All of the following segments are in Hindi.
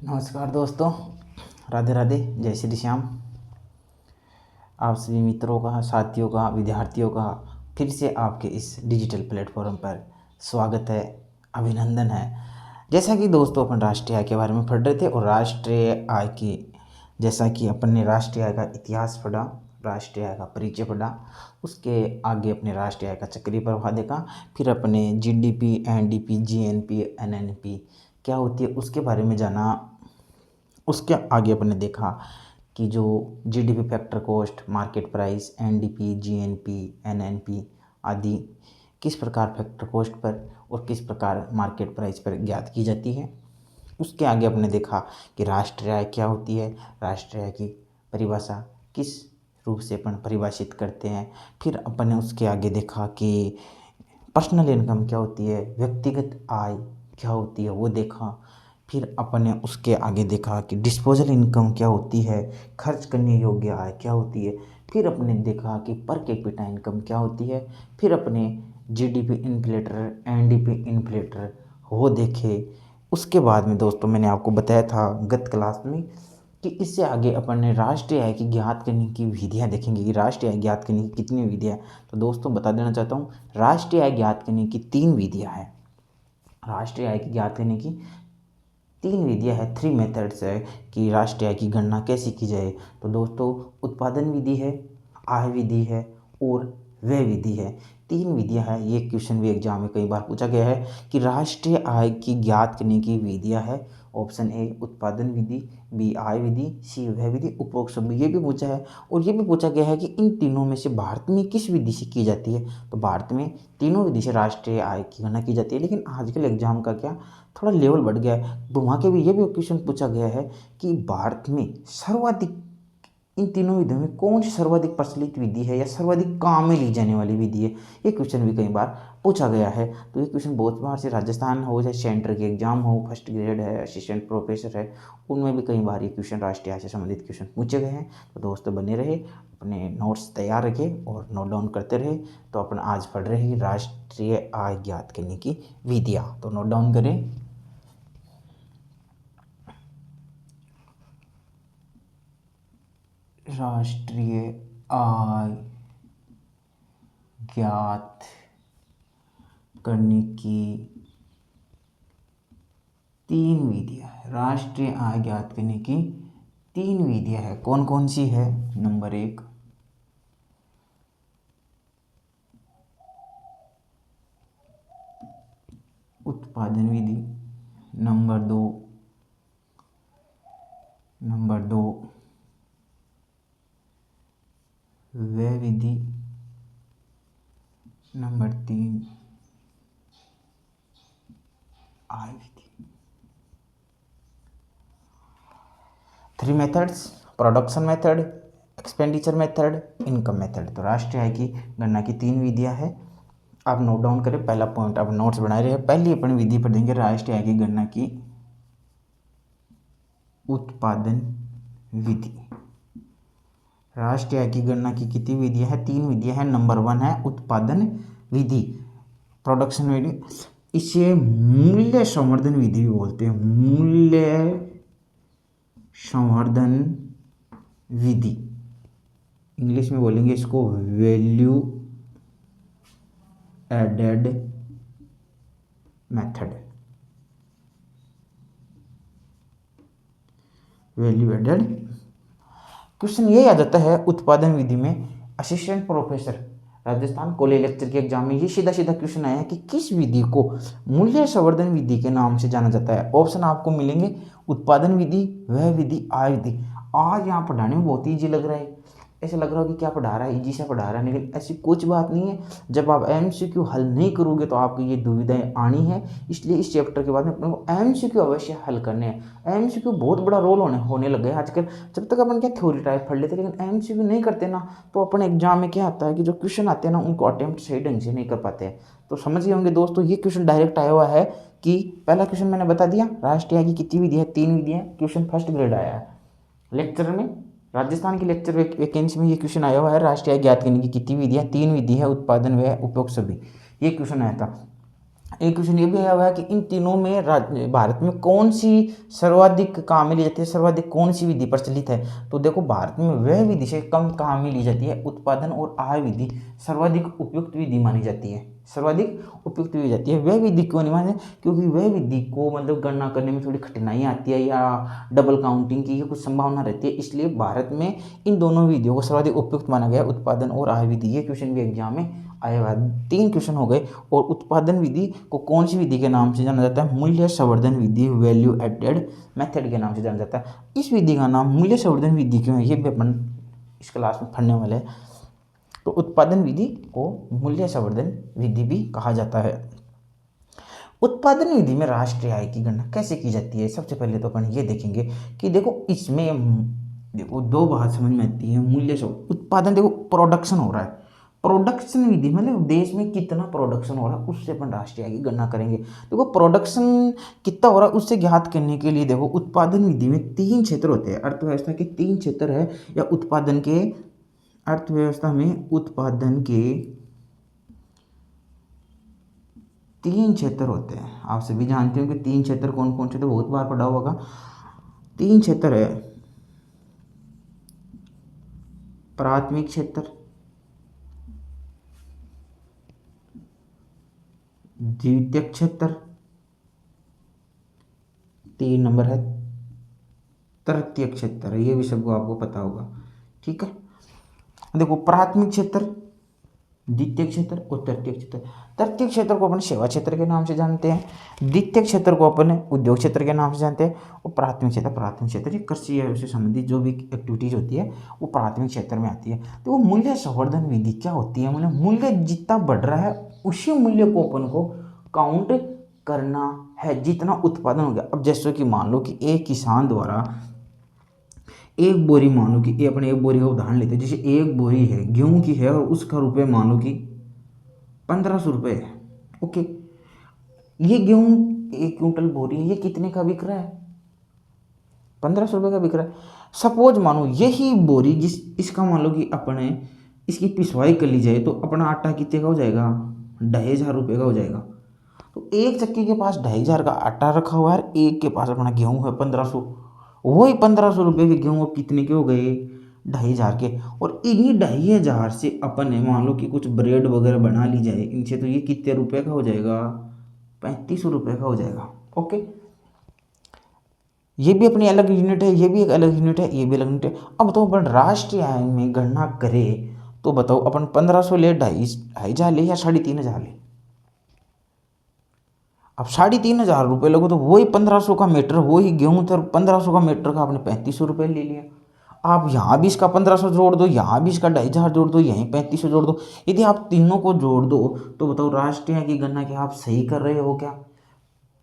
नमस्कार दोस्तों, राधे राधे, जय श्री श्याम। आप सभी मित्रों का, साथियों का, विद्यार्थियों का फिर से आपके इस डिजिटल प्लेटफॉर्म पर स्वागत है, अभिनंदन है। जैसा कि दोस्तों अपन राष्ट्रीय आय के बारे में पढ़ रहे थे और राष्ट्रीय आय की जैसा कि अपन ने राष्ट्रीय आय का इतिहास पढ़ा, राष्ट्रीय आय का परिचय पढ़ा, उसके आगे अपने राष्ट्रीय आय का चक्रीय प्रवाह देखा, फिर अपने जीडीपी, एनडीपी, जीएनपी, एनएनपी क्या होती है उसके बारे में जाना। उसके आगे अपन ने देखा कि जो GDP, factor cost, market price, NDP, GNP, NNP आदि किस प्रकार फैक्टर कॉस्ट पर और किस प्रकार मार्केट प्राइस पर ज्ञात की जाती है। उसके आगे अपने देखा कि राष्ट्रीय आय क्या होती है, राष्ट्रीय आय की परिभाषा किस रूप से अपन परिभाषित करते हैं। फिर अपन ने उसके आगे देखा कि पर्सनल इनकम क्या होती है, व्यक्तिगत आय क्या होती है वो देखा। फिर अपन ने उसके आगे देखा कि डिस्पोजल इनकम क्या होती है, खर्च करने योग्य आय क्या होती है। फिर अपने देखा कि पर कैपिटा इनकम क्या होती है। फिर अपने जीडीपी इन्फ्लेटर, एनडीपी इन्फ्लेटर वो देखे। उसके बाद में दोस्तों मैंने आपको बताया था गत क्लास में कि इससे आगे अपन ने राष्ट्रीय आय की ज्ञात करने की विधियाँ देखेंगे कि राष्ट्रीय आय ज्ञात करने की कितनी विधियाँ हैं। तो दोस्तों बता देना चाहता हूँ, राष्ट्रीय आय ज्ञात करने की 3 विधियाँ हैं। राष्ट्रीय आय की ज्ञात करने की 3 विधियाँ है, 3 मेथड्स है कि राष्ट्रीय आय की गणना कैसे की जाए। तो दोस्तों उत्पादन विधि है, आय विधि है और व्यय विधि है। 3 विधियाँ है। ये क्वेश्चन भी एग्जाम में कई बार पूछा गया है कि राष्ट्रीय आय की ज्ञात करने की विधियाँ है। ऑप्शन ए उत्पादन विधि, बी आय विधि, सी व्यय विधि, उपरोक्त सब ये भी पूछा है। और ये भी पूछा गया है कि इन तीनों में से भारत में किस विधि से की जाती है। तो भारत में तीनों विधि से राष्ट्रीय आय की गणना की जाती है। लेकिन आजकल एग्जाम का क्या थोड़ा लेवल बढ़ गया है, वहाँ के भी ये भी क्वेश्चन पूछा गया है कि भारत में सर्वाधिक इन तीनों विधियों में कौन सी सर्वाधिक प्रचलित विधि है या सर्वाधिक काम में ली जाने वाली विधि है। ये क्वेश्चन भी कई बार पूछा गया है। तो ये क्वेश्चन बहुत बार से राजस्थान हो चाहे सेंटर के एग्जाम हो, फर्स्ट ग्रेड है, असिस्टेंट प्रोफेसर है, उनमें भी कई बार ये क्वेश्चन राष्ट्रीय आय से संबंधित क्वेश्चन पूछे गए हैं। तो दोस्तों बने रहे, अपने नोट्स तैयार रखें और नोट डाउन करते रहे। तो अपन आज पढ़ रहे हैं राष्ट्रीय आय ज्ञात करने की विधियाँ। तो नोट डाउन करें। राष्ट्रीय आय ज्ञात करने की 3 विधियाँ है। राष्ट्रीय आय ज्ञात करने की 3 विधियाँ है। कौन कौन सी है? नंबर 1 उत्पादन विधि, नंबर 2 व्यय विधि, नंबर 3 आय विधि। 3 methods, production method, expenditure method, income method. तो राष्ट्रीय आय की गणना की 3 विधियाँ है। आप नोट डाउन करें। पहला पॉइंट आप नोट्स बनाए रहे। पहली अपन विधि पढ़ेंगे राष्ट्रीय आय की गणना की उत्पादन विधि। राष्ट्रीय आय की गणना की कितनी विधियाँ हैं? 3 विधियाँ हैं। नंबर 1 है उत्पादन विधि, प्रोडक्शन विधि। इसे मूल्य संवर्धन विधि भी बोलते हैं। मूल्य संवर्धन विधि, इंग्लिश में बोलेंगे इसको value added method. Value added question ये आ जाता है उत्पादन विधि में। Assistant professor Rajasthan college lecture के एग्जाम में ये सीधा सीधा क्वेश्चन आया है कि किस विधि को मूल्य संवर्धन विधि के नाम से जाना जाता है। ऑप्शन आपको मिलेंगे उत्पादन विधि, व्यय विधि, आय विधि। आज यहाँ पढ़ाने में बहुत ईजी लग रहा है, ऐसा लग रहा हो कि क्या पढ़ा रहा है, ईजी से पढ़ा रहा है, लेकिन ऐसी कुछ बात नहीं है। जब आप एमसीक्यू हल नहीं करोगे तो आपकी ये दुविधाएं आनी है। इसलिए इस चैप्टर के बाद में अपने को एमसीक्यू अवश्य हल करने हैं। एमसीक्यू बहुत बड़ा रोल होने लग गया है आजकल। जब तक अपन क्या थ्योरी टाइप पढ़ लेते, लेकिन एमसीक्यू नहीं करते ना तो अपन एग्जाम में क्या आता है कि जो क्वेश्चन आते हैं ना उनको अटेम्प्ट सही ढंग से नहीं कर पाते हैं। तो समझ गए होंगे दोस्तों, ये क्वेश्चन डायरेक्ट आया हुआ है कि पहला क्वेश्चन मैंने बता दिया राष्ट्रीय आय की कितनी विधि है? 3 विधि है। क्वेश्चन फर्स्ट ग्रेड आया है लेक्चर में, राजस्थान की लेक्चर वैकेंसी में ये क्वेश्चन आया हुआ है। राष्ट्रीय आय ज्ञात करने की कितनी विधियाँ? 3 विधि है, उत्पादन, व्यय, उपयोग सभी। ये क्वेश्चन आया था। एक क्वेश्चन ये भी आया हुआ है कि इन तीनों में भारत में कौन सी सर्वाधिक काम में ली जाती है, सर्वाधिक कौन सी विधि प्रचलित है। तो देखो भारत में वह विधि से कम काम में ली जाती है उत्पादन और आय विधि सर्वाधिक उपयुक्त विधि मानी जाती है, सर्वाधिक उपयुक्त विधि जाती है। वह विधि क्यों नहीं मानी, क्योंकि वह विधि को मतलब गणना करने में थोड़ी कठिनाई आती है या डबल काउंटिंग की कुछ संभावना रहती है, इसलिए भारत में इन दोनों विधियों को सर्वाधिक उपयुक्त माना गया, उत्पादन और आय विधि। ये क्वेश्चन भी एग्जाम में आया हुआ है। 3 क्वेश्चन हो गए। और उत्पादन विधि को कौन सी विधि के नाम से जाना जाता है, मूल्य संवर्धन विधि, वैल्यू एडेड मेथड के नाम से जाना जाता है। इस विधि का नाम मूल्य संवर्धन विधि क्यों है, ये भी अपन इस क्लास में पढ़ने वाले हैं। तो उत्पादन विधि को मूल्य संवर्धन विधि भी कहा जाता है। उत्पादन विधि में राष्ट्रीय आय की गणना कैसे की जाती है, सबसे पहले तो अपन ये देखेंगे कि देखो इसमें देखो 2 बात समझ में आती है। मूल्य उत्पादन, देखो प्रोडक्शन हो रहा है, प्रोडक्शन विधि मतलब देश में कितना प्रोडक्शन हो रहा है उससे अपन राष्ट्रीय आय की गणना करेंगे। देखो प्रोडक्शन कितना हो रहा है उससे ज्ञात करने के लिए देखो उत्पादन विधि में 3 क्षेत्र होते हैं, अर्थव्यवस्था के 3 क्षेत्र है, या उत्पादन के अर्थव्यवस्था में उत्पादन के 3 क्षेत्र होते हैं। आप सभी जानते हो कि 3 क्षेत्र कौन कौन से, तो बहुत बार पढ़ा होगा। 3 क्षेत्र है, प्राथमिक क्षेत्र, द्वितीयक क्षेत्र, 3 नंबर है तृतीयक क्षेत्र। ये भी सबको आपको पता होगा, ठीक है। देखो प्राथमिक क्षेत्र, द्वितीय क्षेत्र और तृतीय क्षेत्र। तृतीय क्षेत्र को अपन सेवा क्षेत्र के नाम से जानते हैं, द्वितीय क्षेत्र को अपन उद्योग क्षेत्र के नाम से जानते हैं, और प्राथमिक क्षेत्र कृषि से संबंधित जो भी एक्टिविटीज होती है वो प्राथमिक क्षेत्र में आती है। तो वो मूल्य संवर्धन विधि क्या होती है, मतलब मूल्य जितना बढ़ रहा है उसी मूल्य को अपन को काउंट करना है, जितना उत्पादन हो गया। अब जैसे कि मान लो कि एक किसान द्वारा एक बोरी, मान लो कि ये अपने एक बोरी का उदाहरण लेते हैं, जैसे एक बोरी है गेहूं की है और उसका रुपये मान लो कि 1500 रुपये है, ओके। ये गेहूं 1 क्विंटल बोरी है, ये कितने का बिक रहा है, 1500 रुपये का बिक रहा है। सपोज मानो यही बोरी इसका मान लो कि अपने इसकी पिसवाई कर ली जाए तो अपना आटा कितने का हो जाएगा, 2500 रुपये का हो जाएगा। तो एक चक्की के पास 2500 का आटा रखा हुआ है, एक के पास अपना गेहूं है 1500, वही 1500 रुपये के गेहूँ कितने के हो गए, 2500 के। और इन्हीं 2500 से अपन मान लो कि कुछ ब्रेड वगैरह बना ली जाए इनसे, तो ये कितने रुपए का हो जाएगा, 3500 रुपये का हो जाएगा, ओके। ये भी अपनी अलग यूनिट है, ये भी एक अलग यूनिट है, ये भी अलग यूनिट है। अब तो अपन राष्ट्रीय आय में गणना करें तो बताओ अपन 1500 ले, 2500 ले या 3500 ले। अब 3500 रुपये लगो तो वही 1500 का मीटर, वही गेहूं था 1500 का मीटर का आपने 3500 रुपये ले लिया। आप यहाँ भी इसका 1500 जोड़ दो, यहाँ भी इसका 2500 जोड़ दो, यहीं 3500 जोड़ दो। यदि आप तीनों को जोड़ दो तो बताओ राष्ट्रीय आय की गणना क्या आप सही कर रहे हो क्या।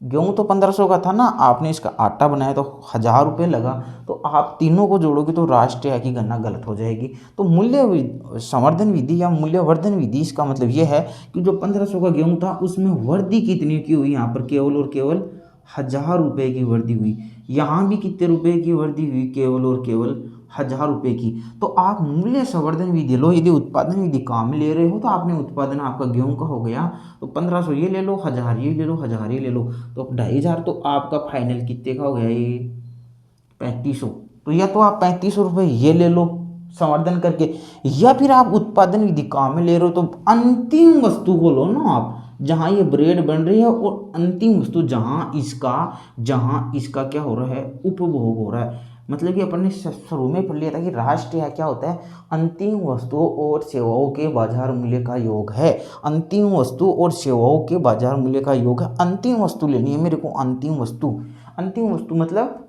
गेहूं तो 1500 का था ना, आपने इसका आटा बनाया तो 1000 रुपये लगा, तो आप तीनों को जोड़ोगे तो राष्ट्रीय आय की गणना गलत हो जाएगी। तो मूल्य संवर्धन विधि या मूल्यवर्धन विधि इसका मतलब ये है कि जो 1500 का गेहूं था उसमें वृद्धि कितनी की हुई, यहाँ पर केवल और केवल 1000 रुपये की वृद्धि हुई, यहाँ भी कितने रुपए की वृद्धि हुई, केवल और केवल 1000 रुपये की। तो आप मूल्य संवर्धन विधि लो, यदि उत्पादन विधि काम में ले रहे हो तो आपने उत्पादन आपका गेहूं का हो गया तो 1500 ये ले लो, 1000 ये ले लो, 1000 ये ले लो, तो 2500 तो आपका फाइनल कितने का हो गया, ये 3500। तो या तो आप 3500 रुपये ये ले लो संवर्धन करके, या फिर आप उत्पादन विधि काम में ले रहे हो तो अंतिम वस्तु को लो ना आप, जहाँ ये ब्रेड बन रही है और अंतिम वस्तु जहाँ इसका क्या हो रहा है, उपभोग हो रहा है। मतलब कि अपन ने शुरू में पढ़ लिया था कि राष्ट्रीय आय क्या होता है, अंतिम वस्तुओं और सेवाओं के बाजार मूल्य का योग है। अंतिम वस्तु और सेवाओं के बाजार मूल्य का योग है। अंतिम वस्तु लेनी है मेरे को, अंतिम वस्तु मतलब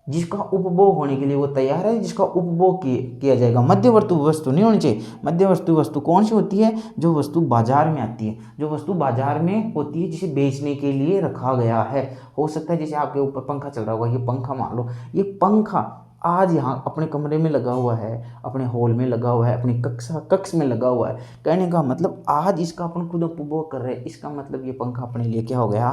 जिसका उपभोग होने के लिए वो तैयार है, जिसका उपभोग किया जाएगा। मध्यवर्ती वस्तु नहीं होनी चाहिए। मध्यवर्ती वस्तु कौन सी होती है, जो वस्तु बाजार में आती है, जो वस्तु बाजार में होती है जिसे बेचने के लिए रखा गया है। हो सकता है जैसे आपके ऊपर पंखा चल रहा होगा, ये पंखा मान लो, ये पंखा आज यहाँ अपने कमरे में लगा हुआ है, अपने हॉल में लगा हुआ है, अपनी कक्ष में लगा हुआ है। कहने का मतलब आज इसका अपन खुद उपभोग कर रहे हैं। इसका मतलब ये पंखा अपने लिए क्या हो गया,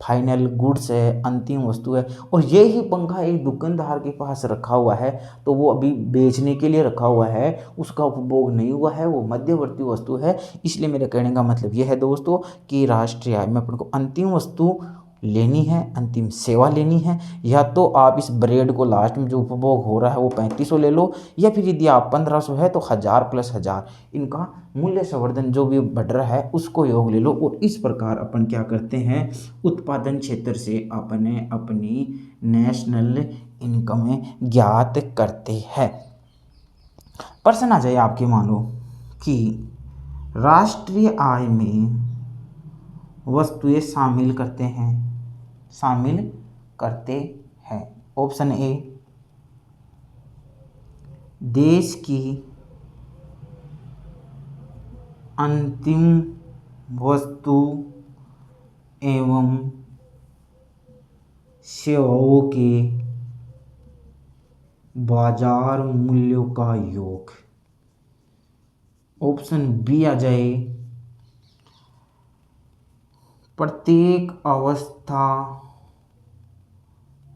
फाइनल गुड्स है, अंतिम वस्तु है। और ये ही पंखा एक दुकानदार के पास रखा हुआ है, तो वो अभी बेचने के लिए रखा हुआ है, उसका उपभोग नहीं हुआ है, वो मध्यवर्ती वस्तु है। इसलिए मेरे कहने का मतलब ये है दोस्तों कि राष्ट्रीय आय में अपन को अंतिम वस्तु लेनी है, अंतिम सेवा लेनी है। या तो आप इस ब्रेड को लास्ट में जो उपभोग हो रहा है वो 3500 ले लो, या फिर यदि आप 1500 है तो 1000 + 1000 इनका मूल्य संवर्धन जो भी बढ़ रहा है उसको योग ले लो। और इस प्रकार अपन क्या करते हैं, उत्पादन क्षेत्र से अपने अपनी नेशनल इनकम ज्ञात करते हैं। प्रश्न आ जाए आपके, मानो कि राष्ट्रीय आय में वस्तुएं शामिल करते हैं। ऑप्शन ए, देश की अंतिम वस्तु एवं सेवाओं के बाजार मूल्यों का योग। ऑप्शन बी आ जाए, प्रत्येक अवस्था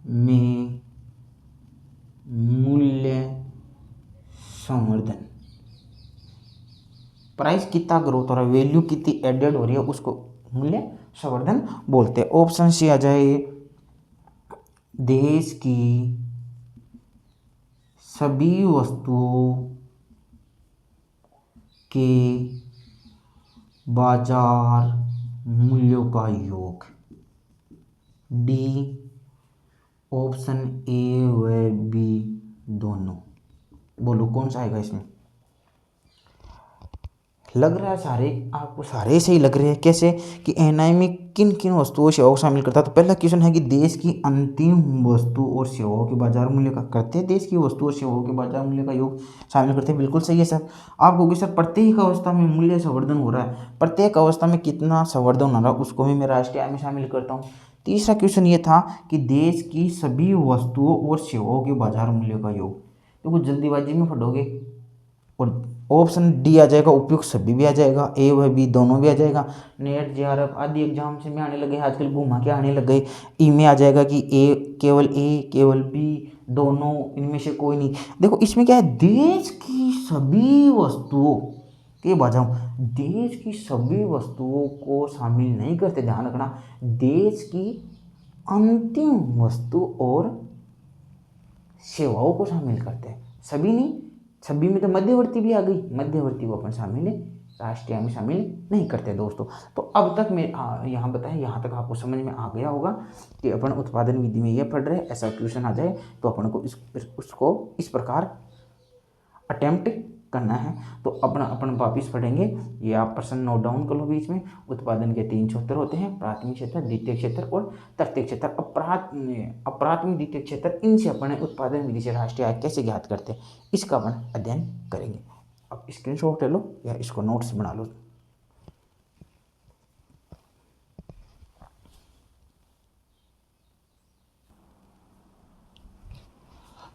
में मूल्य संवर्धन। प्राइस कितना ग्रोथ हो रहा है, वैल्यू कितनी एडेड हो रही है, उसको मूल्य संवर्धन बोलते हैं। ऑप्शन सी आ जाए, देश की सभी वस्तुओं के बाजार मूल्यों का योग। डी, ऑप्शन ए व बी दोनों। बोलो कौन सा आएगा इसमें। लग रहा है सारे आपको सारे सही लग रहे हैं। कैसे कि एनआई में किन किन वस्तुओं और सेवाओं को शामिल करता है। तो पहला क्वेश्चन है कि देश की अंतिम वस्तु और सेवाओं के बाजार मूल्य का करते हैं, देश की वस्तु और सेवाओं के बाजार मूल्य का योग शामिल करते हैं। बिल्कुल सही है सर। आप कहोगे सर प्रत्येक अवस्था में मूल्य संवर्धन हो रहा है, प्रत्येक अवस्था में कितना संवर्धन हो रहा है उसको भी मैं राष्ट्रीय आय में शामिल करता हूँ। तीसरा क्वेश्चन ये था कि देश की सभी वस्तुओं और सेवाओं के बाजार मूल्य का योग। तो कुछ जल्दीबाजी में पढ़ोगे और ऑप्शन डी आ जाएगा, उपयुक्त सभी भी आ जाएगा, ए व बी दोनों भी आ जाएगा। नेट जेआरएफ आदि एग्जाम से में आने लगे आजकल, घुमा के आने लग गए। ई में आ जाएगा कि ए केवल बी, दोनों, इनमें से कोई नहीं। देखो इसमें क्या है, देश की सभी वस्तुओं के बाजार, देश की सभी वस्तुओं को शामिल नहीं करते, ध्यान रखना। देश की अंतिम वस्तु और सेवाओं को शामिल करते हैं, सभी नहीं। सभी में तो मध्यवर्ती भी आ गई, मध्यवर्ती को अपन शामिल राष्ट्रीय आय में शामिल नहीं करते दोस्तों। तो अब तक मैं यहाँ बताएं, यहाँ तक आपको समझ में आ गया होगा कि अपन उत्पादन विधि में ये पढ़ रहे हैं। ऐसा क्वेश्चन आ जाए तो अपन को उसको इस प्रकार अटेम्प्ट करना है। तो अपन वापिस पढ़ेंगे। ये आप प्रश्न नोट डाउन कर लो बीच में। उत्पादन के 3 क्षेत्र होते हैं, प्राथमिक क्षेत्र, द्वितीय क्षेत्र और तृतीय क्षेत्र। अप्राथमिक, द्वितीय क्षेत्र, इनसे अपन उत्पादन विधि से राष्ट्रीय आय कैसे ज्ञात करते हैं इसका अपन अध्ययन करेंगे। अब स्क्रीनशॉट ले लो या इसको नोट्स बना लो।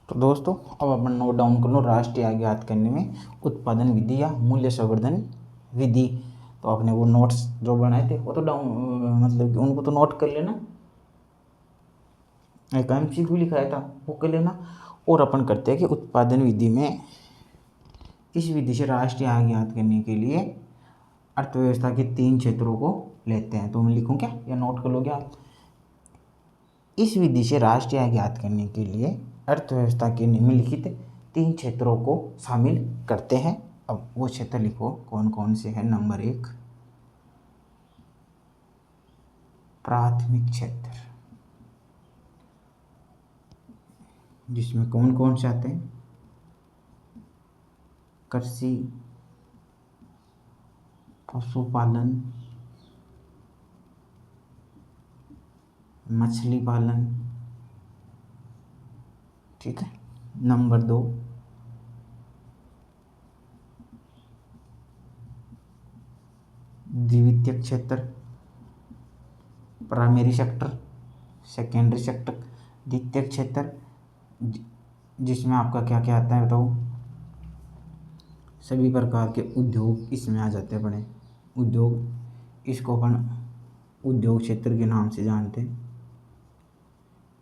तो दोस्तों अब अपन नोट डाउन कर लो, राष्ट्रीय आय ज्ञात करने में उत्पादन विधि या मूल्य संवर्धन विधि। तो आपने वो नोट्स जो बनाए थे वो तो डाउन मतलब कि उनको तो नोट कर लेना, एक MCQ लिखाया था वो कर लेना। और अपन करते हैं कि उत्पादन विधि में इस विधि से राष्ट्रीय आय ज्ञात करने के लिए अर्थव्यवस्था के 3 क्षेत्रों को लेते हैं। तो मैं लिखूँ क्या या नोट कर लो क्या। इस विधि से राष्ट्रीय आय ज्ञात करने के लिए अर्थव्यवस्था के निम्नलिखित 3 क्षेत्रों को शामिल करते हैं। अब वो क्षेत्र लिखो कौन कौन से हैं। नंबर 1, प्राथमिक क्षेत्र, जिसमें कौन कौन से आते हैं, कृषि, पशुपालन, मछली पालन, ठीक है। नंबर 2, द्वितीयक क्षेत्र, प्राइमरी सेक्टर, सेकेंडरी सेक्टर। द्वितीयक क्षेत्र जिसमें आपका क्या क्या आता है बताओ, सभी प्रकार के उद्योग इसमें आ जाते हैं बड़े उद्योग। इसको अपन उद्योग क्षेत्र के नाम से जानते हैं,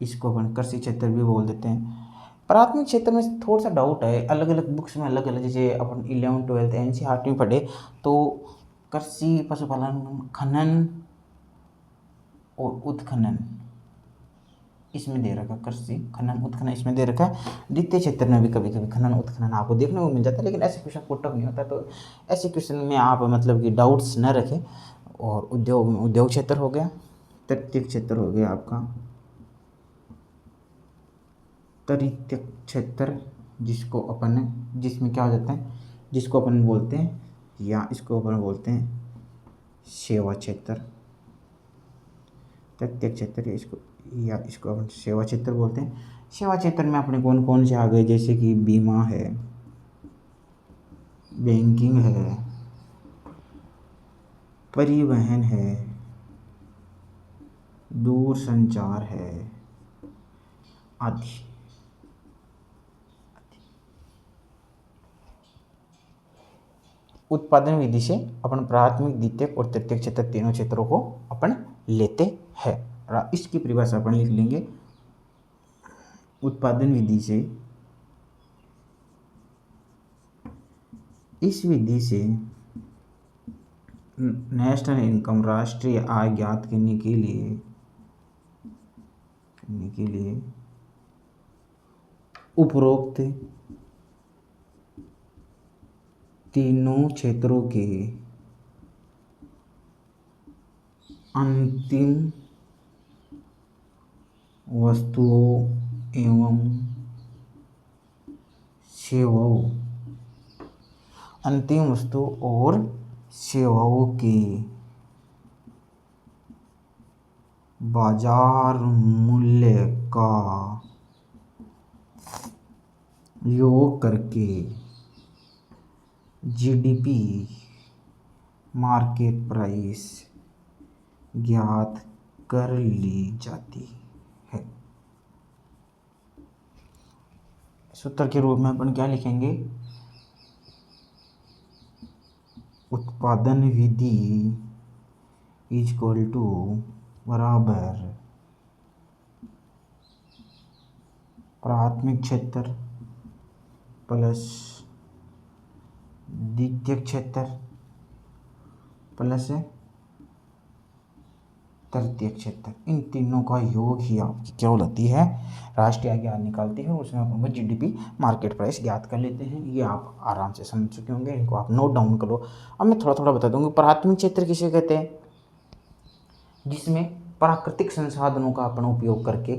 इसको अपन कृषि क्षेत्र भी बोल देते हैं। प्राथमिक क्षेत्र में थोड़ा सा डाउट है, अलग अलग बुक्स में अलग अलग, जैसे अपन 11 12 NCERT में पढ़े तो कृषि, पशुपालन, खनन और उत्खनन इसमें दे रखा है। कृषि, खनन, उत्खनन इसमें दे रखा है। द्वितीय क्षेत्र में भी कभी कभी खनन उत्खनन आपको देखने को मिल जाता है, लेकिन ऐसे क्वेश्चन पुट अप नहीं होता। तो ऐसे क्वेश्चन में आप मतलब कि डाउट्स न रखें। और उद्योग क्षेत्र हो गया। तृतीय क्षेत्र हो गया आपका तृतीय क्षेत्र, जिसमें क्या हो जाता है, जिसको अपन बोलते हैं या इसको अपन बोलते हैं सेवा क्षेत्र। तृतीय क्षेत्र इसको अपन सेवा क्षेत्र बोलते हैं। सेवा क्षेत्र में अपने कौन कौन से आ गए, जैसे कि बीमा है, बैंकिंग है, परिवहन है, दूरसंचार है आदि। उत्पादन विधि से अपन प्राथमिक, द्वितीयक और तृतीयक क्षेत्र तीनों क्षेत्रों को अपन लेते हैं। इसकी परिभाषा अपन लिख लेंगे। उत्पादन विधि से, इस विधि से नेशनल इनकम, राष्ट्रीय आय ज्ञात करने के लिए उपरोक्त तीनों क्षेत्रों के अंतिम वस्तुओं एवं सेवाओं, अंतिम वस्तु और सेवाओं के बाजार मूल्य का योग करके जीडीपी, मार्केट प्राइस ज्ञात कर ली जाती है। सूत्र के रूप में अपन क्या लिखेंगे, उत्पादन विधि इज इक्वल टू बराबर प्राथमिक क्षेत्र प्लस द्वितीय क्षेत्र प्लस तृतीय क्षेत्र, इन तीनों का योग ही आपकी क्या होती है, राष्ट्रीय आय ज्ञात निकालती है। उसमें अपन जीडीपी, मार्केट प्राइस ज्ञात कर लेते हैं। ये आप आराम से समझ चुके होंगे, इनको आप नोट डाउन करो। अब मैं थोड़ा थोड़ा बता दूंगा। प्राथमिक क्षेत्र किसे कहते हैं, जिसमें प्राकृतिक संसाधनों का अपन उपयोग करके,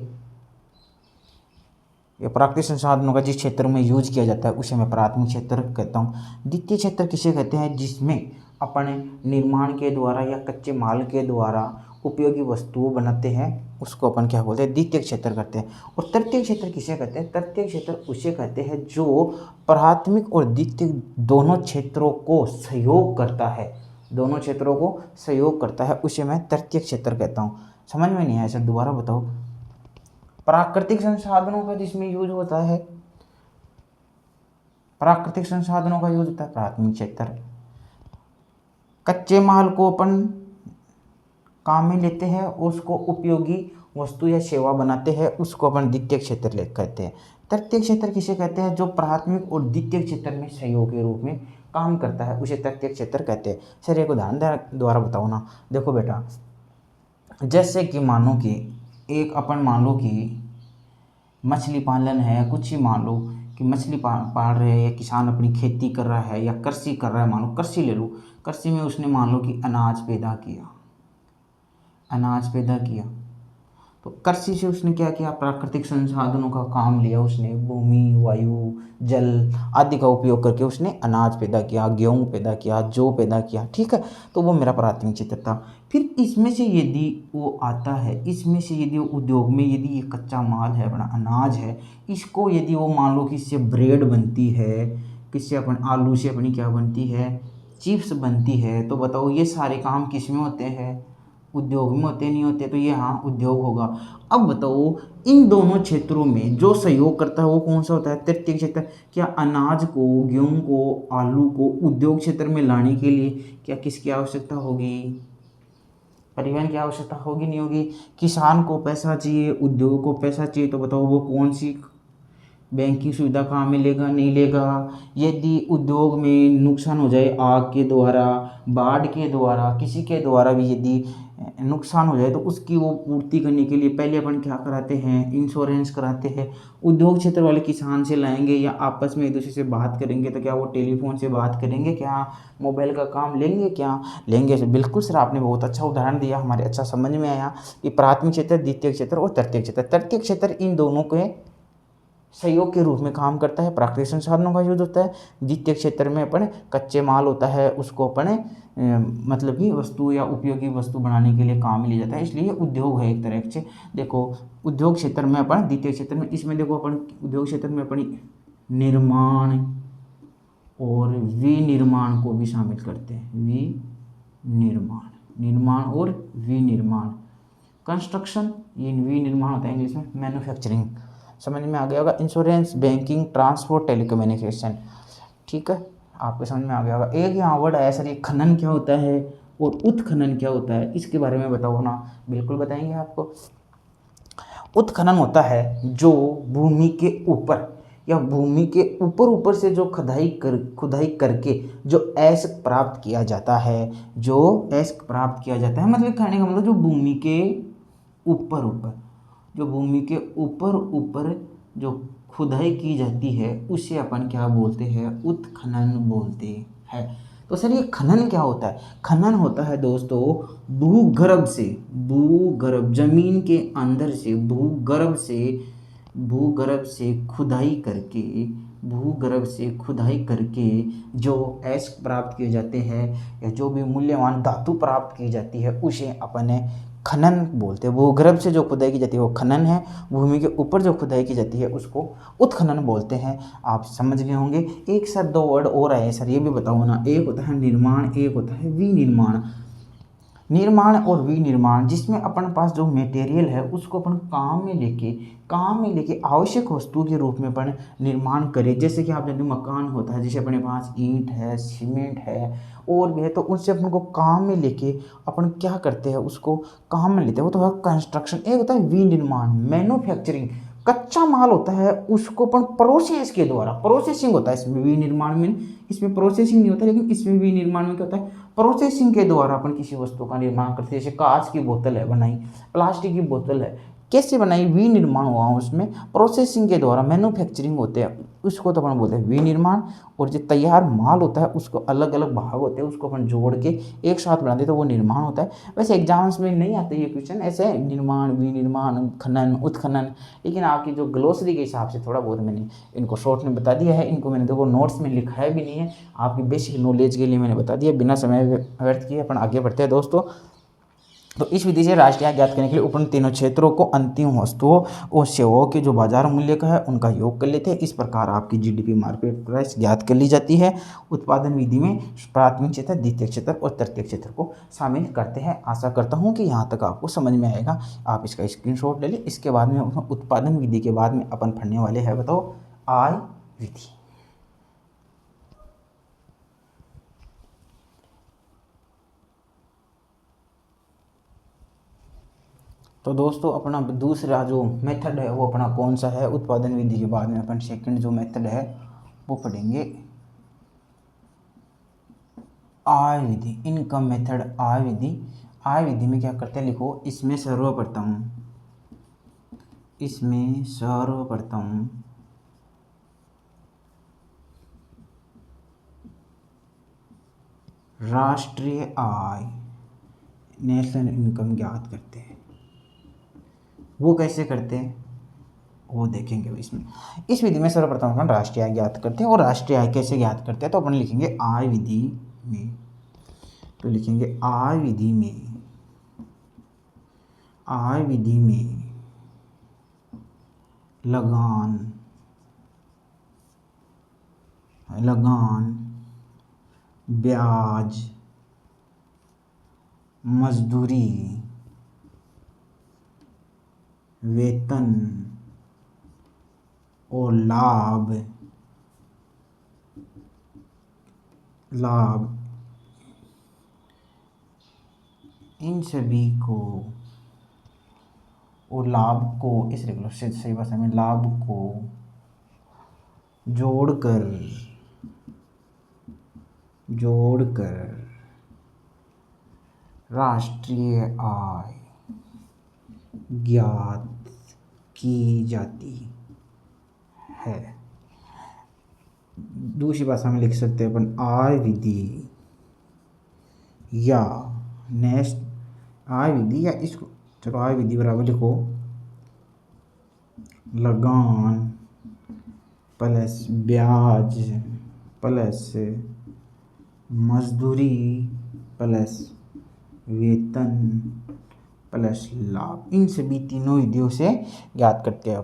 या प्राकृतिक संसाधनों का जिस क्षेत्र में यूज किया जाता है उसे मैं प्राथमिक क्षेत्र कहता हूँ। द्वितीय क्षेत्र किसे कहते हैं, जिसमें अपन निर्माण के द्वारा या कच्चे माल के द्वारा उपयोगी वस्तुओं बनाते हैं, उसको अपन क्या बोलते हैं, द्वितीय क्षेत्र कहते हैं। और तृतीय क्षेत्र किसे कहते हैं, तृतीय क्षेत्र उसे कहते हैं जो प्राथमिक और द्वितीय दोनों क्षेत्रों को सहयोग करता है, दोनों क्षेत्रों को सहयोग करता है, उसे मैं तृतीय क्षेत्र कहता हूँ। समझ में नहीं आया सर, दोबारा बताओ। प्राकृतिक संसाधनों का जिसमें यूज होता है, प्राकृतिक संसाधनों का यूज होता है प्राथमिक क्षेत्र। कच्चे माल को अपन काम में लेते हैं, उसको उपयोगी वस्तु या सेवा बनाते हैं, उसको अपन द्वितीय क्षेत्र कहते हैं। तृतीय क्षेत्र किसे कहते हैं, जो प्राथमिक और द्वितीय क्षेत्र में सहयोग के रूप में काम करता है, उसे तृतीय क्षेत्र कहते हैं। सर एक उदाहरण द्वारा बताओ ना। देखो बेटा, जैसे कि मानो कि एक अपन मान लो कि मछली पालन है, कुछ ही मान लो कि मछली पाल रहे हैं, या किसान अपनी खेती कर रहा है या कृषि कर रहा है, मान लो कृषि ले लो। कृषि में उसने मान लो कि अनाज पैदा किया, तो कृषि से उसने क्या किया, प्राकृतिक संसाधनों का काम लिया, उसने भूमि, वायु, जल आदि का उपयोग करके उसने अनाज पैदा किया, गेहूँ पैदा किया, जौ पैदा किया, ठीक है। तो वो मेरा प्राथमिक क्षेत्र था। फिर इसमें से यदि वो आता है, इसमें से यदि उद्योग में यदि ये कच्चा माल है, अपना अनाज है, इसको यदि वो मान लो कि इससे ब्रेड बनती है, किससे अपन आलू से अपनी क्या बनती है, चिप्स बनती है, तो बताओ ये सारे काम किस में होते हैं, उद्योग में होते नहीं होते, तो ये हाँ उद्योग होगा। अब बताओ इन दोनों क्षेत्रों में जो सहयोग करता है वो कौन सा होता है? तृतीय क्षेत्र। क्या अनाज को, गेहूं को, आलू को उद्योग क्षेत्र में लाने के लिए क्या किसकी आवश्यकता होगी? परिवहन की आवश्यकता होगी नहीं होगी? किसान को पैसा चाहिए, उद्योग को पैसा चाहिए, तो बताओ वो कौन सी बैंकिंग सुविधा कहाँ मिलेगा? नहीं लेगा। यदि उद्योग में नुकसान हो जाए आग के द्वारा, बाढ़ के द्वारा, किसी के द्वारा भी यदि नुकसान हो जाए तो उसकी वो पूर्ति करने के लिए पहले अपन क्या कराते हैं? इंश्योरेंस कराते हैं। उद्योग क्षेत्र वाले किसान से लाएंगे या आपस में एक दूसरे से बात करेंगे, तो क्या वो टेलीफोन से बात करेंगे? क्या मोबाइल का काम लेंगे? क्या लेंगे? बिल्कुल सर, आपने बहुत अच्छा उदाहरण दिया, हमारे अच्छा समझ में आया कि प्राथमिक क्षेत्र, द्वितीय क्षेत्र और तृतीय क्षेत्र। तृतीय क्षेत्र इन दोनों के सहयोग के रूप में काम करता है, प्राकृतिक संसाधनों का यूज होता है। द्वितीय क्षेत्र में अपन कच्चे माल होता है उसको अपने मतलब कि वस्तु या उपयोगी वस्तु बनाने के लिए काम में लिया जाता है, इसलिए उद्योग है एक तरह से। देखो उद्योग क्षेत्र में अपन, द्वितीय क्षेत्र में, इसमें देखो अपन उद्योग क्षेत्र में अपनी निर्माण और विनिर्माण को भी शामिल करते हैं। विनिर्माण, निर्माण और विनिर्माण, कंस्ट्रक्शन, ये विनिर्माण होता है इंग्लिश में मैन्युफैक्चरिंग। समझ में आ गया होगा। Insurance, banking, transport, telecommunication. ठीक है, आपको समझ में आ गया होगा। एक यहाँ वर्ड आया सर, ये खनन क्या होता है और उत्खनन क्या होता है, इसके बारे में बताओ ना। बिल्कुल बताएंगे आपको। उत्खनन होता है जो भूमि के ऊपर या भूमि के ऊपर ऊपर से जो खुदाई करके जो ऐस्क प्राप्त किया जाता है, जो ऐस्क प्राप्त किया जाता है, मतलब कहने का मतलब जो भूमि के ऊपर ऊपर, जो भूमि के ऊपर ऊपर जो खुदाई की जाती है उसे अपन क्या बोलते हैं? उत्खनन बोलते हैं। तो सर ये खनन क्या होता है? खनन होता है दोस्तों भूगर्भ से, भूगर्भ जमीन के अंदर से, भूगर्भ से खुदाई करके, भूगर्भ से खुदाई करके जो ऐस्क प्राप्त किए जाते हैं या जो भी मूल्यवान धातु प्राप्त की जाती है उसे अपन खनन बोलते हैं। भूगर्भ से जो खुदाई की जाती है वो खनन है, भूमि के ऊपर जो खुदाई की जाती है उसको उत्खनन बोलते हैं। आप समझ गए होंगे। एक सर दो वर्ड और आए सर, ये भी बताओ ना। एक होता है निर्माण, एक होता है विनिर्माण। निर्माण और विनिर्माण, जिसमें अपन पास जो मटेरियल है उसको अपन काम में लेके आवश्यक वस्तु के रूप में अपन निर्माण करें। जैसे कि आप जानते हो मकान होता है, जैसे अपने पास ईंट है, सीमेंट है और भी है, तो उनसे अपन को काम में लेके अपन क्या करते हैं? उसको काम में लेते हैं, वो तो है कंस्ट्रक्शन। एक होता है विनिर्माण, मैन्युफैक्चरिंग। कच्चा माल होता है उसको अपन प्रोसेस के द्वारा, प्रोसेसिंग होता है इसमें विनिर्माण में। इसमें प्रोसेसिंग नहीं होता, लेकिन इसमें विनिर्माण में क्या होता है? प्रोसेसिंग के द्वारा अपन किसी वस्तु का निर्माण करते हैं। जैसे कांच की बोतल है बनाई, प्लास्टिक की बोतल है, कैसे बनाई? विनिर्माण हुआ उसमें, प्रोसेसिंग के द्वारा, मैन्युफैक्चरिंग होते हैं, उसको तो अपन बोलते हैं विनिर्माण। और जो तैयार माल होता है उसको अलग अलग भाग होते हैं, उसको अपन जोड़ के एक साथ बनाते हैं, तो वो निर्माण होता है। वैसे एग्जाम्स में नहीं आते ये क्वेश्चन ऐसे, निर्माण, विनिर्माण, खनन, उत्खनन, लेकिन आपकी जो ग्लोसरी के हिसाब से थोड़ा बहुत मैंने इनको शॉर्ट में बता दिया है। इनको मैंने देखो नोट्स में लिखा भी नहीं है, आपकी बेसिक नॉलेज के लिए मैंने बता दिया। बिना समय व्यर्थ किए अपन आगे बढ़ते हैं दोस्तों। तो इस विधि से राष्ट्रीय आय ज्ञात करने के लिए उपरोक्त तीनों क्षेत्रों को अंतिम वस्तुओं और सेवाओं के जो बाजार मूल्य का है उनका योग कर लेते हैं। इस प्रकार आपकी जीडीपी, मार्केट प्राइस ज्ञात कर ली जाती है। उत्पादन विधि में प्राथमिक क्षेत्र, द्वितीय क्षेत्र और तृतीय क्षेत्र को शामिल करते हैं। आशा करता हूँ कि यहाँ तक आपको समझ में आएगा। आप इसका स्क्रीनशॉट ले लें। इसके बाद में उत्पादन विधि के बाद में अपन पढ़ने वाले हैं, बताओ, आय विधि। तो दोस्तों अपना दूसरा जो मेथड है वो अपना कौन सा है? उत्पादन विधि के बाद में अपन सेकंड जो मेथड है वो पढ़ेंगे आय विधि, इनकम मेथड, आय विधि। आय विधि में क्या करते हैं? लिखो, इसमें सर्वप्रथम राष्ट्रीय आय, नेशनल इनकम ज्ञात करते हैं। वो कैसे करते हैं वो देखेंगे इसमें। इस विधि में सर्वप्रथम अपन राष्ट्रीय आय ज्ञात करते हैं। और राष्ट्रीय आय कैसे ज्ञात करते हैं? तो अपन लिखेंगे आय विधि में, तो लिखेंगे आय विधि में, आय विधि में लगान, ब्याज, मजदूरी वेतन और लाभ इन सभी को और लाभ को इस रेगुलर से सही भाषा में लाभ को जोड़कर राष्ट्रीय आय ज्ञात की जाती है। दूसरी भाषा में लिख सकते हैं अपन आय विधि या आय विधि या इसको चलो आय विधि बराबर लिखो लगान प्लस ब्याज प्लस मजदूरी प्लस वेतन प्लस लाभ, इन सभी तीनों विधियों से ज्ञात करते हैं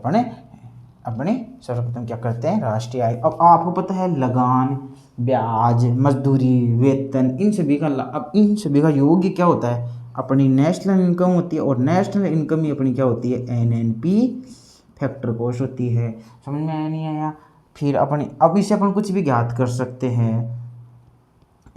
अपने सर्वप्रथम क्या करते हैं राष्ट्रीय आय। अब आपको पता है लगान ब्याज मजदूरी वेतन इन सभी का अब इन सभी का योग क्या होता है अपनी नेशनल इनकम होती है और नेशनल इनकम ही अपनी क्या होती है एनएनपी फैक्टर कॉस्ट होती है। समझ में आया नहीं आया? फिर अपने अब इसे अपन कुछ भी ज्ञात कर सकते हैं,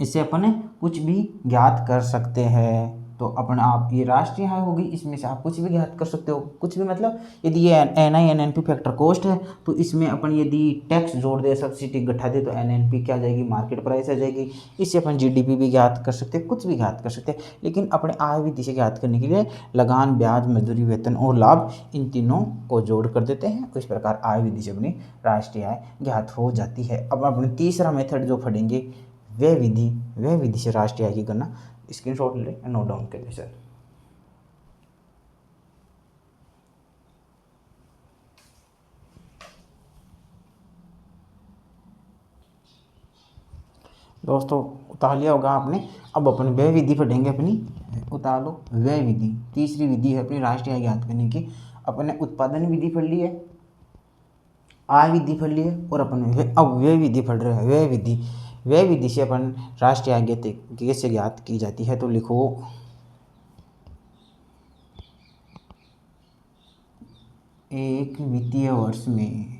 इससे अपन कुछ भी ज्ञात कर सकते हैं। तो अपन आप ये राष्ट्रीय आय होगी, इसमें से आप कुछ भी ज्ञात कर सकते हो। कुछ भी मतलब यदि ये NINP फैक्टर कॉस्ट है तो इसमें अपन यदि टैक्स जोड़ दे सब्सिडी घटा दे तो NNP क्या आ जाएगी मार्केट प्राइस आ जाएगी। इससे अपन GDP भी ज्ञात कर सकते हैं, कुछ भी ज्ञात कर सकते हैं। लेकिन अपने आय विधि से ज्ञात करने के लिए लगान ब्याज मजदूरी वेतन और लाभ इन तीनों को जोड़ कर देते हैं। इस प्रकार आय विधि से अपनी राष्ट्रीय आय ज्ञात हो जाती है। अब अपने तीसरा मेथड जो पढ़ेंगे वह विधि से राष्ट्रीय आय की गणना स्क्रीनशॉट ले नोट डाउन कर ले सर। दोस्तों उतार लिया होगा आपने। अब अपन व्यय विधि पढ़ेंगे अपनी, उतार लो व्यय विधि। तीसरी विधि है अपनी राष्ट्रीय आय ज्ञात करने की। अपने उत्पादन विधि पढ़ ली है, आय विधि पढ़ ली है और अपन अब व्यय विधि पढ़ रहे हैं। व्यय विधि से अपन राष्ट्रीय आय कैसे ज्ञात की जाती है तो लिखो एक वित्तीय वर्ष में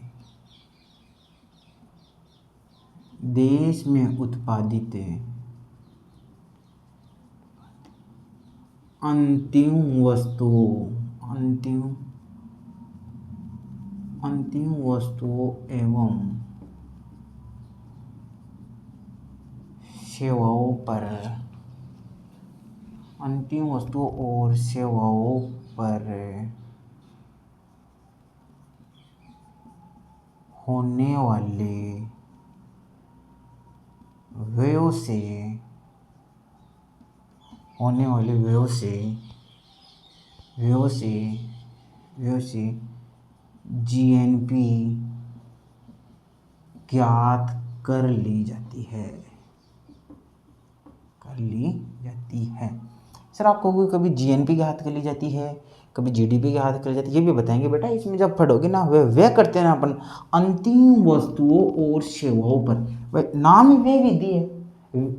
देश में उत्पादित अंतिम वस्तुओं एवं सेवाओं पर होने वाले व्ययों से GNP ज्ञात कर ली जाती है। सर आपको कभी GNP ज्ञात कर ली जाती है, कभी GDP ज्ञात कर ली जाती है, ये भी बताएंगे बेटा। इसमें जब पढ़ोगे ना वे करते हैं ना अपन अंतिम वस्तुओं और सेवाओं पर, नाम ही व्यय विधि है।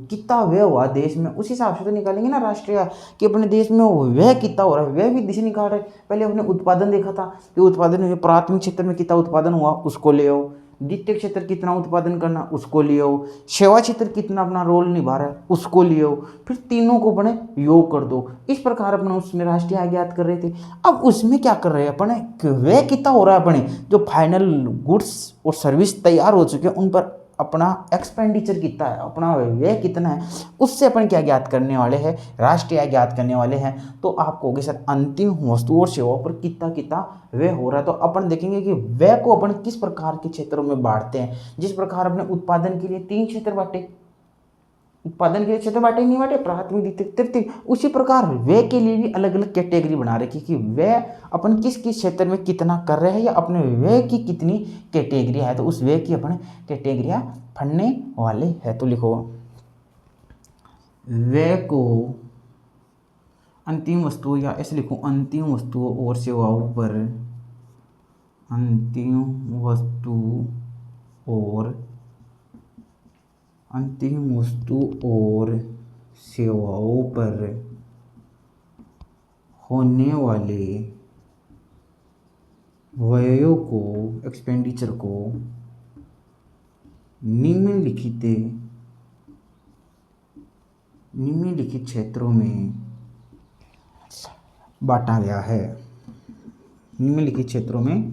कितना व्यय हुआ देश में उस हिसाब से तो निकालेंगे ना राष्ट्रीय कि अपने देश में व्यय कितना हो रहा है, व्यय विधि से निकाल रहे। पहले अपने उत्पादन देखा था कि उत्पादन में प्राथमिक क्षेत्र में कितना उत्पादन हुआ उसको ले आओ, द्वितीय क्षेत्र कितना उत्पादन करना उसको ले आओ, सेवा क्षेत्र कितना अपना रोल निभा रहा है उसको ले आओ, फिर तीनों को अपने योग कर दो। इस प्रकार अपने उसमें राष्ट्रीय आय ज्ञात कर रहे थे। अब उसमें क्या कर रहे हैं अपने व्यय कितना हो रहा है, अपने जो फाइनल गुड्स और सर्विस तैयार हो चुके हैं उन पर अपना एक्सपेंडिचर कितना है, अपना व्यय कितना है, उससे अपन क्या ज्ञात करने वाले हैं राष्ट्रीय आय ज्ञात करने वाले हैं। तो आप कहोगे सर अंतिम वस्तुओं और सेवाओं पर कितना व्यय हो रहा है। तो अपन देखेंगे कि व्यय को अपन किस प्रकार के क्षेत्रों में बांटते हैं। जिस प्रकार अपने उत्पादन के लिए 3 क्षेत्र बांटे, नहीं बांटे, प्राथमिक द्वितीय तृतीय, उसी प्रकार व्यय के लिए भी अलग अलग कैटेगरी बना रखी कि व्यय अपन किस किस क्षेत्र में कितना कर रहे हैं या अपने व्यय की कितनी कैटेगरी है। तो उस व्यय की अपन कैटेगरियां पढ़ने वाले हैं। तो लिखो व्यय को अंतिम वस्तुओं या ऐसे लिखो अंतिम वस्तुओं और सेवाओं पर होने वाले व्ययों को, एक्सपेंडिचर को निम्नलिखित क्षेत्रों में बांटा गया है। निम्नलिखित क्षेत्रों में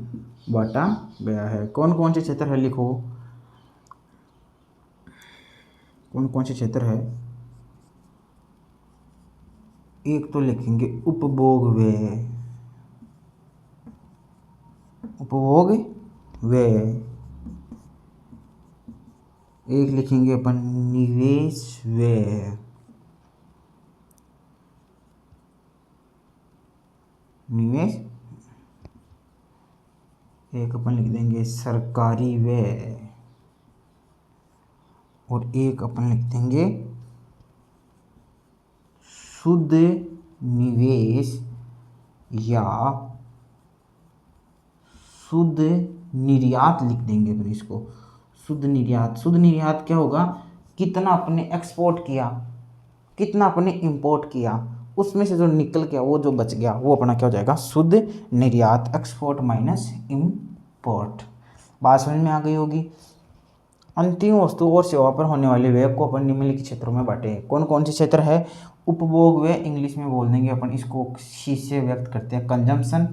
बांटा गया है। कौन कौन से क्षेत्र है लिखो, कौन कौन से क्षेत्र है। एक तो लिखेंगे उपभोग व्यय, उपभोग व्यय। एक लिखेंगे अपन निवेश व्यय, निवेश। एक अपन लिख देंगे सरकारी व्यय, और एक अपन लिख देंगे शुद्ध निवेश या शुद्ध निर्यात लिख देंगे अपन इसको। शुद्ध निर्यात, शुद्ध निर्यात क्या होगा, कितना अपने एक्सपोर्ट किया, कितना अपने इंपोर्ट किया, उसमें से जो निकल गया, वो जो बच गया, वो अपना क्या हो जाएगा, शुद्ध निर्यात। Export minus import. बात समझ में आ गई होगी। अंतिम वस्तु और सेवा पर होने वाले व्यय को अपन निम्नलिखित क्षेत्रों में बांटे। कौन कौन से क्षेत्र है। उपभोग व्यय इंग्लिश में बोल देंगे अपन, इसको सी से व्यक्त करते हैं कंजम्पशन।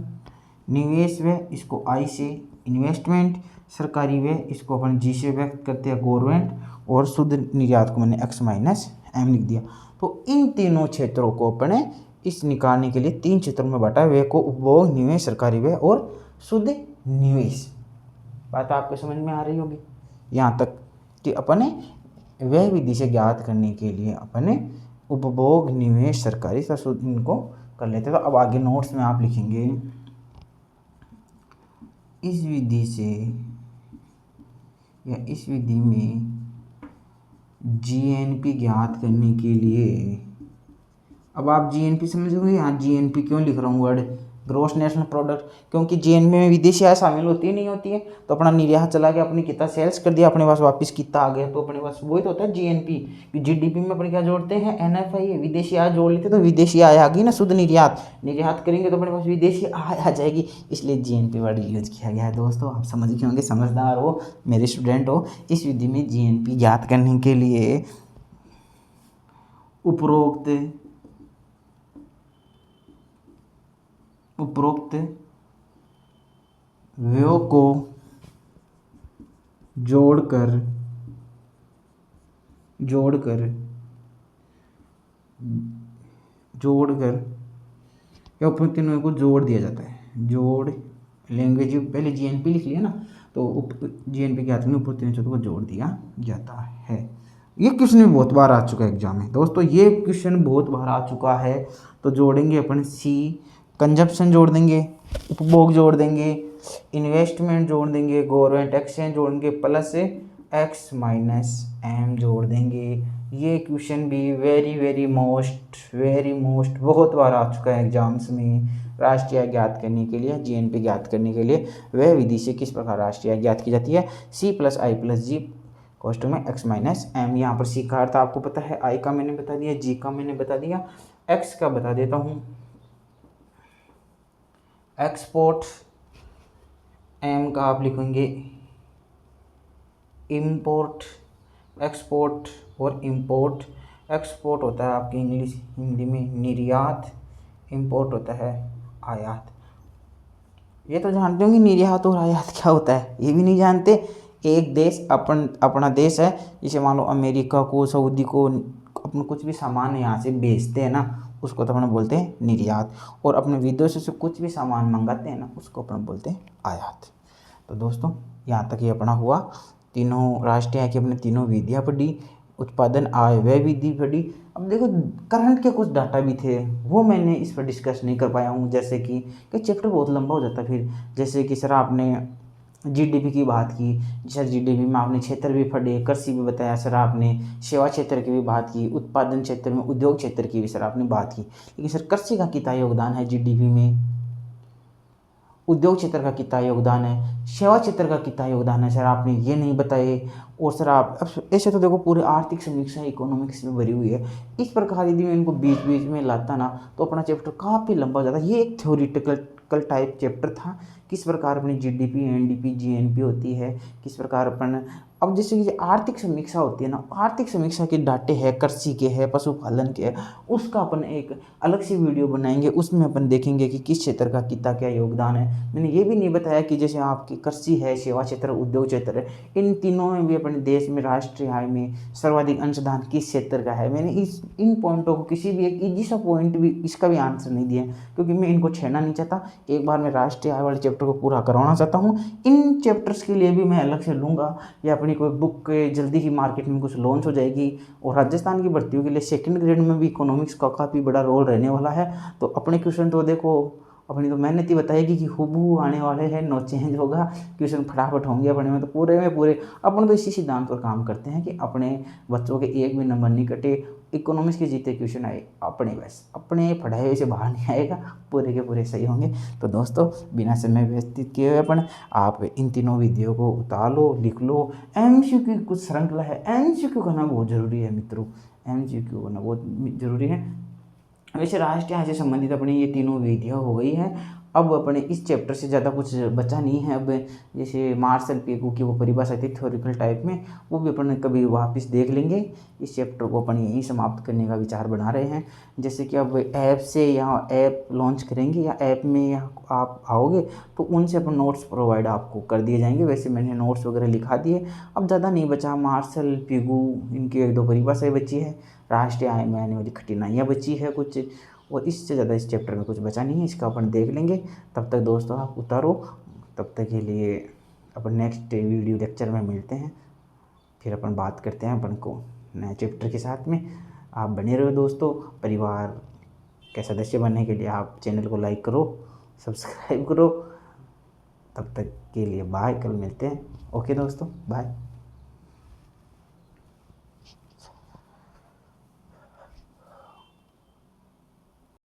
निवेश व्यय इसको आई से इन्वेस्टमेंट। सरकारी व्यय इसको अपन जी से व्यक्त करते हैं गवर्नमेंट। और शुद्ध निर्यात को मैंने एक्स माइनस एम लिख दिया। तो इन तीनों क्षेत्रों को अपने इस निकालने के लिए 3 क्षेत्रों में बांटा। व्यय को उपभोग, निवेश, सरकारी व्यय और शुद्ध निवेश। बात आपको समझ में आ रही होगी यहाँ तक कि अपने व्यय विधि से ज्ञात करने के लिए अपने उपभोग, निवेश, सरकारी शुद्ध इनको कर लेते हैं। तो अब आगे नोट्स में आप लिखेंगे इस विधि से या इस विधि में जीएनपी ज्ञात करने के लिए। अब आप जीएनपी समझोगे, यहाँ जीएनपी क्यों लिख रहा हूँ वर्ड, ग्रॉस नेशनल प्रोडक्ट, क्योंकि जीएनपी में विदेशी आय शामिल होती है नहीं होती है। तो अपना निर्यात चला गया, अपनी कितना सेल्स कर दिया, अपने पास वापस कितना आ गया, तो अपने पास वही तो होता है जीएनपी। जीडीपी में अपन क्या जोड़ते हैं, एनएफआई, विदेशी आय जोड़ लेते, तो विदेशी आय आ गई ना, शुद्ध निर्यात। निर्यात करेंगे तो अपने पास विदेशी आय आ जाएगी, इसलिए जीएनपी वर्ड यूज किया गया है। दोस्तों आप समझ गए होंगे, समझदार हो, मेरे स्टूडेंट हो। इस विधि में जीएनपी ज्ञात करने के लिए उपरोक्त व्ययों को जोड़कर या तीनों को जोड़ दिया जाता है। जोड़ लैंग्वेज, पहले जीएनपी लिख लिया ना, तो जीएनपी के हाथ में ऊपर तीनों को जोड़ दिया जाता है। ये क्वेश्चन भी बहुत बार आ चुका है एग्जाम में दोस्तों, ये क्वेश्चन बहुत बार आ चुका है। तो जोड़ेंगे अपन सी, कंजप्शन जोड़ देंगे, उपभोग जोड़ देंगे, इन्वेस्टमेंट जोड़ देंगे, गवर्नमेंट एक्सचेंज जोड़ देंगे, प्लस एक्स माइनस एम जोड़ देंगे। ये क्वेश्चन भी वेरी मोस्ट बहुत बार आ चुका है एग्जाम्स में। राष्ट्रीय आय ज्ञात करने के लिए, जीएनपी ज्ञात करने के लिए वह विधि से किस प्रकार राष्ट्रीय आय ज्ञात की जाती है। सी प्लस आई प्लस जी कोष्टक में एक्स माइनस एम। यहाँ पर सी का अर्थ आपको पता है, आई का मैंने बता दिया, जी का मैंने बता दिया, एक्स का बता देता हूँ एक्सपोर्ट, एम का आप लिखेंगे इंपोर्ट। एक्सपोर्ट और इंपोर्ट, एक्सपोर्ट होता है आपकी इंग्लिश हिंदी में निर्यात, इंपोर्ट होता है आयात। ये तो जानते होंगे निर्यात और आयात क्या होता है, ये भी नहीं जानते। एक देश अपना देश है, जैसे मान लो अमेरिका को, सऊदी को अपन कुछ भी सामान यहाँ से बेचते हैं ना, उसको तो अपन बोलते हैं निर्यात। और अपने विदेशों से कुछ भी सामान मंगाते हैं ना, उसको अपन बोलते हैं आयात। तो दोस्तों यहाँ तक ये अपना हुआ, तीनों राष्ट्रीय आय की अपने तीनों विधियाँ पढ़ी, उत्पादन आय व्यय विधि पढ़ी। अब देखो करंट के कुछ डाटा भी थे, वो मैंने इस पर डिस्कस नहीं कर पाया हूँ, जैसे कि चैप्टर बहुत लंबा हो जाता फिर। जैसे कि सर आपने जीडीपी की बात की, सर जीडीपी में आपने क्षेत्र भी पढ़े, कृषि भी बताया सर आपने, सेवा क्षेत्र की भी बात की, उत्पादन क्षेत्र में उद्योग क्षेत्र की भी सर आपने बात की। लेकिन सर कृषि का कितना योगदान है जीडीपी में, उद्योग क्षेत्र का कितना योगदान है, सेवा क्षेत्र का कितना योगदान है, सर आपने ये नहीं बताए। और सर आप ऐसे तो देखो पूरे आर्थिक समीक्षा इकोनॉमिक्स में भरी हुई है। इस प्रकार यदि मैं इनको बीच बीच में लाता ना, तो अपना चैप्टर काफ़ी लंबा हो जाता है। ये एक थ्योरिटिकल हिस्टोरिकल टाइप चैप्टर था। किस प्रकार अपनी जीडीपी, एनडीपी, जीएनपी होती है, किस प्रकार अपन, अब जैसे कि आर्थिक समीक्षा होती है ना, आर्थिक समीक्षा के डाटे है, कृषि के है, पशुपालन के है, उसका अपन एक अलग से वीडियो बनाएंगे। उसमें अपन देखेंगे कि किस क्षेत्र का कितना क्या योगदान है। मैंने ये भी नहीं बताया कि जैसे आपकी कृषि है, सेवा क्षेत्र, उद्योग क्षेत्र है, इन तीनों में भी अपने देश में राष्ट्रीय आय में सर्वाधिक अंशदान किस क्षेत्र का है। मैंने इन पॉइंटों को किसी भी एक इजी सा पॉइंट भी इसका भी आंसर नहीं दिया, क्योंकि मैं इनको छेड़ना नहीं चाहता। एक बार मैं राष्ट्रीय आय वाले चैप्टर को पूरा करवाना चाहता हूँ। इन चैप्टर्स के लिए भी मैं अलग से लूँगा, या अपनी कोई बुक जल्दी ही मार्केट में कुछ लॉन्च हो जाएगी। और राजस्थान की भर्तियों के लिए सेकंड ग्रेड में भी इकोनॉमिक्स का काफ़ी बड़ा रोल रहने वाला है। तो अपने क्वेश्चन तो देखो, अपनी तो मेहनत ही बताएगी कि हूबहू आने वाले हैं, नो चेंज होगा, क्वेश्चन फटाफट होंगे अपने में। तो पूरे में पूरे अपन तो इसी सिद्धांत पर काम करते हैं कि अपने बच्चों के एक भी नंबर नहीं कटे, इकोनॉमिक्स के जितने क्वेश्चन आए अपने, बस अपने पढ़ाई हुए से बाहर नहीं आएगा, पूरे के पूरे सही होंगे। तो दोस्तों, बिना समय व्यतीत किए हुए अपन आप इन तीनों विधियों को उतार लो, लिख लो। एमसीक्यू की कुछ श्रृंखला है, एमसीक्यू करना बहुत ज़रूरी है मित्रों, एमसीक्यू करना बहुत ज़रूरी है। वैसे राष्ट्रीय आय से संबंधित अपनी ये तीनों विधियाँ हो गई हैं। अब अपने इस चैप्टर से ज़्यादा कुछ बचा नहीं है। अब जैसे मार्शल पेगू की वो परिभाषा थी थ्योरिकल टाइप में, वो भी अपन कभी वापस देख लेंगे। इस चैप्टर को अपन यहीं समाप्त करने का विचार बना रहे हैं। जैसे कि अब ऐप से, यहाँ ऐप लॉन्च करेंगे या ऐप में यहाँ आप आओगे तो उनसे अपन नोट्स प्रोवाइड आपको कर दिए जाएंगे। वैसे मैंने नोट्स वगैरह लिखा दिए, अब ज़्यादा नहीं बचा। मार्शल पेगू, इनकी एक दो परिभाषाएँ बची है, राष्ट्रीय आय में आने वाली कठिनाइयाँ बची है कुछ, और इससे ज़्यादा इस चैप्टर में कुछ बचा नहीं है। इसका अपन देख लेंगे। तब तक दोस्तों आप उतारो, तब तक के लिए अपन नेक्स्ट वीडियो लेक्चर में मिलते हैं, फिर अपन बात करते हैं अपन को नए चैप्टर के साथ में। आप बने रहो दोस्तों। परिवार के सदस्य बनने के लिए आप चैनल को लाइक करो, सब्सक्राइब करो। तब तक के लिए बाय, कल मिलते हैं। ओके दोस्तों, बाय।